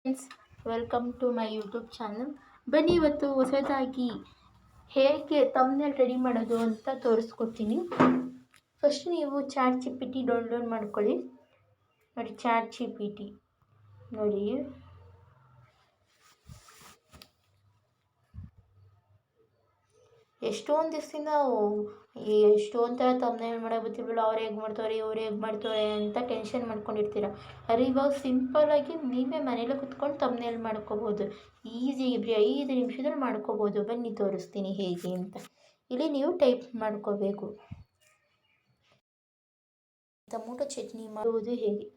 Friends, welcome to my YouTube channel. ಬನ್ನಿ ಇವತ್ತು ಹೊಸದಾಗಿ ಹೇಗೆ ಥಂಬ್ನೇಲ್ ರೆಡಿ ಮಾಡೋದು ಅಂತ ತೋರಿಸ್ಕೊಡ್ತೀನಿ. ಫಸ್ಟ್ ನೀವು chat G P T download ಮಾಡ್ಕೊಳ್ಳಿ. ನೋಡಿ, ಚಾಟ್ ಜಿ ಪಿ ಟಿ ನೋಡಿ, ಎಷ್ಟೊಂದು ದಿವಸದಿಂದ ಎಷ್ಟೊಂದು ಥರ ಥಂಬ್ನೇಲ್ ಮಾಡೋಕೆ ಗೊತ್ತಿರಲಿಲ್ಲ. ಅವ್ರು ಹೇಗೆ ಮಾಡ್ತಾರೆ, ಇವ್ರು ಹೇಗೆ ಮಾಡ್ತಾರೆ ಅಂತ ಟೆನ್ಷನ್ ಮಾಡ್ಕೊಂಡಿರ್ತೀರ. ಆದರೆ ಇವಾಗ ಸಿಂಪಲ್ಲಾಗಿ ನೀವೇ ಮನೇಲಿ ಕುತ್ಕೊಂಡು ಥಂಬ್ನೇಲ್ ಮಾಡ್ಕೋಬೋದು. ಈಸಿಯಾಗಿ 5 ನಿಮಿಷದಲ್ಲಿ ಮಾಡ್ಕೋಬೋದು. ಬನ್ನಿ ತೋರಿಸ್ತೀನಿ ಹೇಗೆ ಅಂತ. ಇಲ್ಲಿ ನೀವು ಟೈಪ್ ಮಾಡ್ಕೋಬೇಕು, ಟೊಮೊಟೊ ಚಟ್ನಿ ಮಾಡುವುದು ಹೇಗೆ.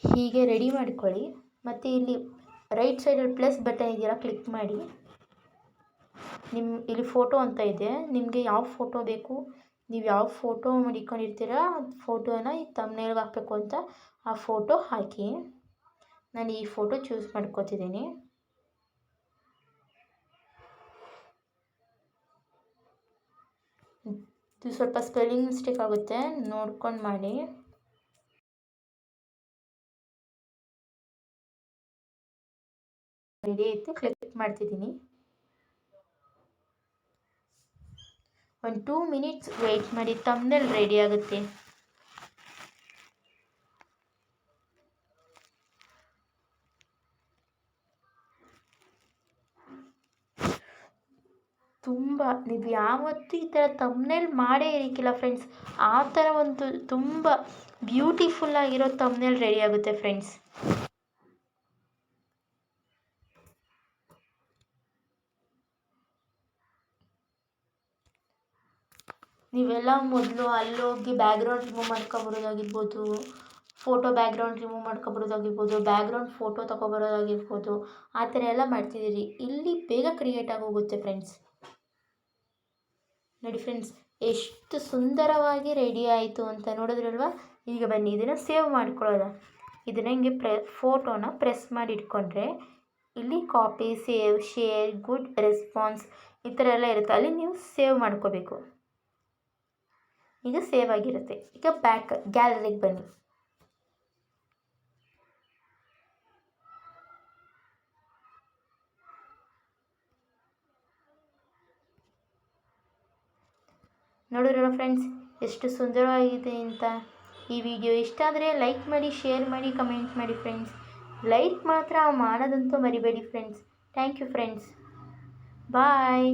ಹೀಗೆ ರೆಡಿ ಮಾಡ್ಕೊಳ್ಳಿ. ಮತ್ತು ಇಲ್ಲಿ ರೈಟ್ ಸೈಡಲ್ಲಿ ಪ್ಲಸ್ ಬಟನ್ ಇದೆಯಲ್ಲ, ಕ್ಲಿಕ್ ಮಾಡಿ. ಇಲ್ಲಿ ಫೋಟೋ ಅಂತ ಇದೆ. ನಿಮಗೆ ಯಾವ ಫೋಟೋ ಬೇಕು, ನೀವು ಯಾವ ಫೋಟೋ ಮಡಿಕೊಂಡಿರ್ತೀರ ಫೋಟೋನ ಈ ಥಂಬ್ನೇಲ್ಗೆ ಹಾಕಬೇಕು ಅಂತ ಆ ಫೋಟೋ ಹಾಕಿ. ನಾನು ಈ ಫೋಟೋ ಚೂಸ್ ಮಾಡ್ಕೋತಿದ್ದೀನಿ. ಇದು ಸ್ವಲ್ಪ ಸ್ಪೆಲ್ಲಿಂಗ್ ಮಿಸ್ಟೇಕ್ ಆಗುತ್ತೆ, ನೋಡ್ಕೊಂಡು ಮಾಡಿ. ರೆಡಿ ಆಯಿತು, ಕ್ಲಿಕ್ ಮಾಡ್ತಿದ್ದೀನಿ. ಒಂದು 2 ಮಿನಿಟ್ಸ್ ವೆಯ್ಟ್ ಮಾಡಿ, ಥಂಬ್ನೇಲ್ ರೆಡಿ ಆಗುತ್ತೆ. ನೀವು ಯಾವತ್ತೂ ಈ ಥರ ಥಂಬ್ನೇಲ್ ಮಾಡೇ ಇರಕ್ಕಿಲ್ಲ ಫ್ರೆಂಡ್ಸ್. ಆ ಥರ ಒಂದು ತುಂಬ ಬ್ಯೂಟಿಫುಲ್ಲಾಗಿರೋ ಥಂಬ್ನೇಲ್ ರೆಡಿ ಆಗುತ್ತೆ ಫ್ರೆಂಡ್ಸ್. ನೀವೆಲ್ಲ ಮೊದಲು ಅಲ್ಲೋಗಿ ಬ್ಯಾಕ್ಗ್ರೌಂಡ್ ರಿಮೂವ್ ಮಾಡ್ಕೊಬರೋದಾಗಿರ್ಬೋದು, ಫೋಟೋ ಬ್ಯಾಕ್ಗ್ರೌಂಡ್ ರಿಮೂವ್ ಮಾಡ್ಕೊಬರೋದಾಗಿರ್ಬೋದು, ಬ್ಯಾಕ್ಗ್ರೌಂಡ್ ಫೋಟೋ ತೊಗೊಬರೋದಾಗಿರ್ಬೋದು, ಆ ಥರ ಎಲ್ಲ ಮಾಡ್ತಿದ್ದೀರಿ. ಇಲ್ಲಿ ಬೇಗ ಕ್ರಿಯೇಟ್ ಆಗೋಗುತ್ತೆ ಫ್ರೆಂಡ್ಸ್. ನೋಡಿ ಫ್ರೆಂಡ್ಸ್, ಎಷ್ಟು ಸುಂದರವಾಗಿ ರೆಡಿ ಆಯಿತು ಅಂತ ನೋಡಿದ್ರಲ್ವ. ಈಗ ಬನ್ನಿ ಇದನ್ನು ಸೇವ್ ಮಾಡ್ಕೊಳ್ಳೋದ. ಇದನ್ನು ಹಿಂಗೆ ಫೋಟೋನ ಪ್ರೆಸ್ ಮಾಡಿ ಇಟ್ಕೊಂಡ್ರೆ ಇಲ್ಲಿ copy, save, share, good response ಈ ಥರ ಎಲ್ಲ ಇರುತ್ತೆ. ಅಲ್ಲಿ ನೀವು ಸೇವ್ ಮಾಡ್ಕೋಬೇಕು. ಈಗ ಸೇವ್ ಆಗಿರುತ್ತೆ. ಈಗ ಬ್ಯಾಕ್ ಗ್ಯಾಲರಿಗೆ ಬನ್ನಿ. ನೋಡಿದ್ರಲ್ಲ ಫ್ರೆಂಡ್ಸ್, ಎಷ್ಟು ಸುಂದರವಾಗಿದೆ ಅಂತ. ಈ ವಿಡಿಯೋ ಇಷ್ಟ ಆದರೆ ಲೈಕ್ ಮಾಡಿ, ಶೇರ್ ಮಾಡಿ, ಕಮೆಂಟ್ ಮಾಡಿ ಫ್ರೆಂಡ್ಸ್. ಲೈಕ್ ಮಾತ್ರ ಮಾಡೋದಂತೂ ಮರಿಬೇಡಿ friends. Thank you friends. Bye.